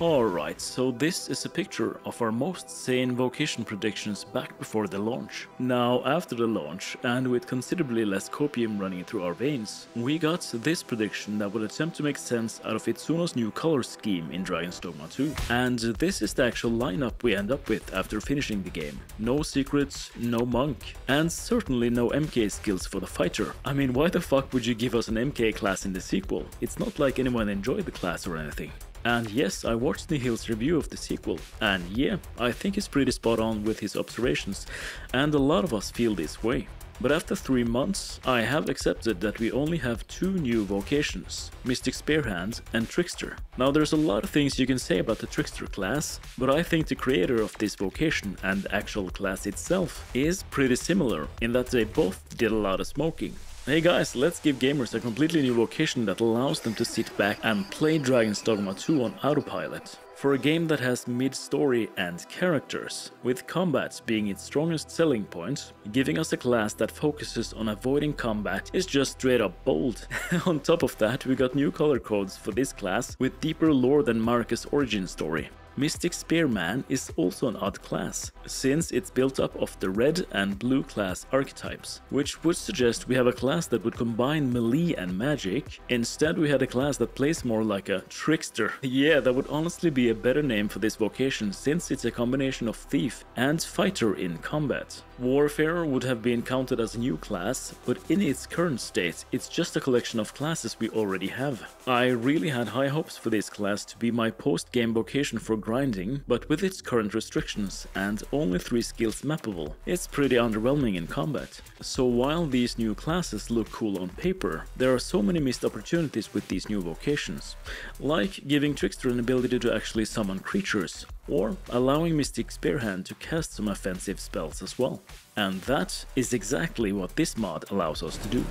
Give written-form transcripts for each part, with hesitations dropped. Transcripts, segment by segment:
Alright, so this is a picture of our most sane vocation predictions back before the launch. Now, after the launch, and with considerably less copium running through our veins, we got this prediction that would attempt to make sense out of Itsuno's new color scheme in Dragon's Dogma 2. And this is the actual lineup we end up with after finishing the game. No secrets, no monk, and certainly no MK skills for the fighter. I mean, why the fuck would you give us an MK class in the sequel? It's not like anyone enjoyed the class or anything. And yes, I watched Nihil's review of the sequel, and yeah, I think he's pretty spot on with his observations, and a lot of us feel this way. But after 3 months, I have accepted that we only have 2 new vocations, Mystic Spearhand and Trickster. Now there's a lot of things you can say about the Trickster class, but I think the creator of this vocation and the actual class itself is pretty similar in that they both did a lot of smoking. Hey guys, let's give gamers a completely new vocation that allows them to sit back and play Dragon's Dogma 2 on autopilot. For a game that has mid-story and characters, with combat being its strongest selling point, giving us a class that focuses on avoiding combat is just straight up bold. On top of that, we got new color codes for this class with deeper lore than Marika's origin story. Mystic Spearman is also an odd class, since it's built up of the red and blue class archetypes, which would suggest we have a class that would combine melee and magic. Instead, we had a class that plays more like a trickster. Yeah, that would honestly be a better name for this vocation, since it's a combination of thief and fighter in combat. Warfare would have been counted as a new class, but in its current state, it's just a collection of classes we already have. I really had high hopes for this class to be my post-game vocation for grinding, but with its current restrictions and only 3 skills mappable, it's pretty underwhelming in combat. So while these new classes look cool on paper, there are so many missed opportunities with these new vocations, like giving Trickster an ability to actually summon creatures, or allowing Mystic Spearhand to cast some offensive spells as well. And that is exactly what this mod allows us to do.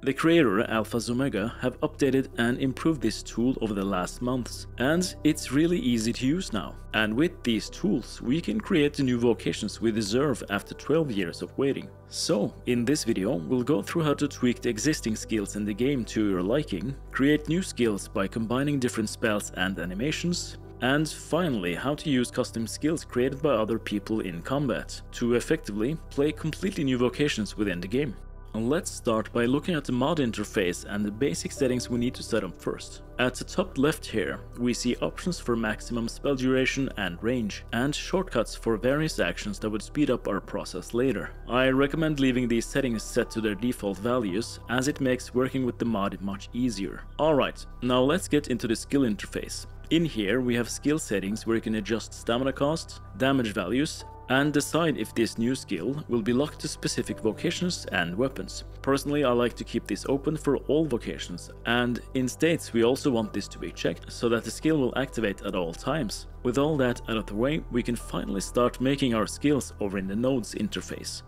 The creator, alphaZomega, have updated and improved this tool over the last months, and it's really easy to use now. And with these tools, we can create the new vocations we deserve after 12 years of waiting. So, in this video, we'll go through how to tweak the existing skills in the game to your liking, create new skills by combining different spells and animations, and finally, how to use custom skills created by other people in combat to effectively play completely new vocations within the game. Let's start by looking at the mod interface and the basic settings we need to set up first. At the top left here, we see options for maximum spell duration and range, and shortcuts for various actions that would speed up our process later. I recommend leaving these settings set to their default values, as it makes working with the mod much easier. Alright, now let's get into the skill interface. In here we have skill settings where you can adjust stamina cost, damage values, and decide if this new skill will be locked to specific vocations and weapons. Personally, I like to keep this open for all vocations, and in states we also want this to be checked so that the skill will activate at all times. With all that out of the way, we can finally start making our skills over in the nodes interface.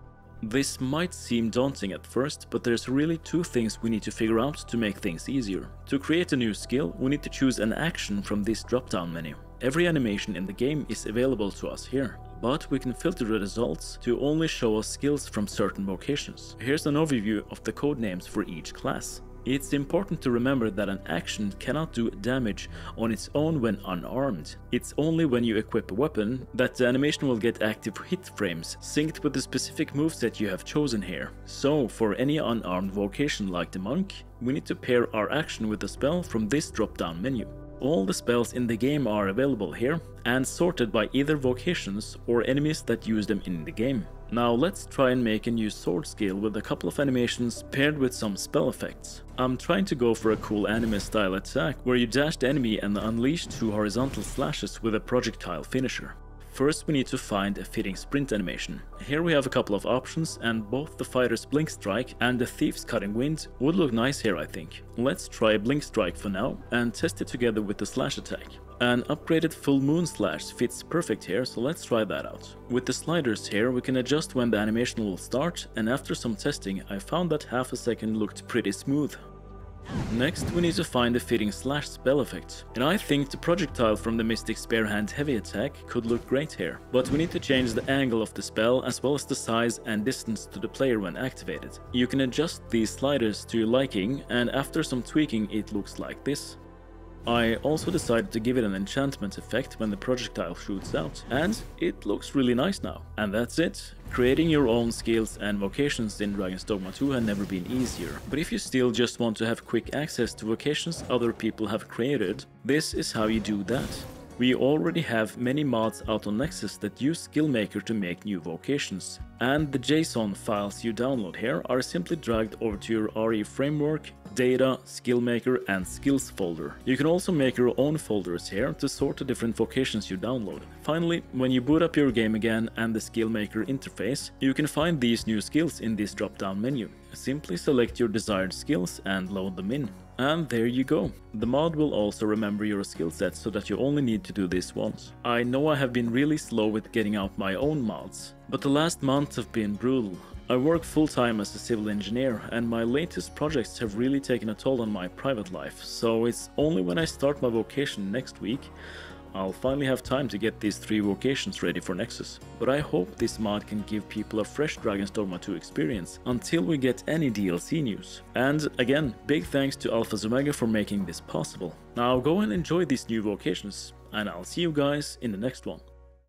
This might seem daunting at first, but there's really 2 things we need to figure out to make things easier. To create a new skill, we need to choose an action from this drop-down menu. Every animation in the game is available to us here, but we can filter the results to only show us skills from certain vocations. Here's an overview of the code names for each class. It's important to remember that an action cannot do damage on its own when unarmed. It's only when you equip a weapon that the animation will get active hit frames synced with the specific moveset you have chosen here. So for any unarmed vocation like the monk, we need to pair our action with a spell from this drop-down menu. All the spells in the game are available here and sorted by either vocations or enemies that use them in the game. Now let's try and make a new sword skill with a couple of animations paired with some spell effects. I'm trying to go for a cool anime style attack where you dash the enemy and unleash 2 horizontal slashes with a projectile finisher. First we need to find a fitting sprint animation. Here we have a couple of options, and both the fighter's blink strike and the thief's cutting wind would look nice here, I think. Let's try blink strike for now and test it together with the slash attack. An upgraded full moon slash fits perfect here, so let's try that out. With the sliders here we can adjust when the animation will start, and after some testing I found that half a second looked pretty smooth. Next, we need to find a fitting slash spell effect, and I think the projectile from the Mystic Sparehand heavy attack could look great here, but we need to change the angle of the spell as well as the size and distance to the player when activated. You can adjust these sliders to your liking, and after some tweaking it looks like this. I also decided to give it an enchantment effect when the projectile shoots out, and it looks really nice now. And that's it. Creating your own skills and vocations in Dragon's Dogma 2 had never been easier, but if you still just want to have quick access to vocations other people have created, this is how you do that. We already have many mods out on Nexus that use SkillMaker to make new vocations, and the JSON files you download here are simply dragged over to your RE framework, data, SkillMaker and skills folder. You can also make your own folders here to sort the different vocations you download. Finally, when you boot up your game again and the SkillMaker interface, you can find these new skills in this drop-down menu. Simply select your desired skills and load them in. And there you go. The mod will also remember your skill set so that you only need to do this once. I know I have been really slow with getting out my own mods, but the last months have been brutal. I work full-time as a civil engineer, and my latest projects have really taken a toll on my private life, so it's only when I start my vocation next week I'll finally have time to get these 3 vocations ready for Nexus. But I hope this mod can give people a fresh Dragon's Dogma 2 experience until we get any DLC news. And again, big thanks to alphaZomega for making this possible. Now go and enjoy these new vocations, and I'll see you guys in the next one.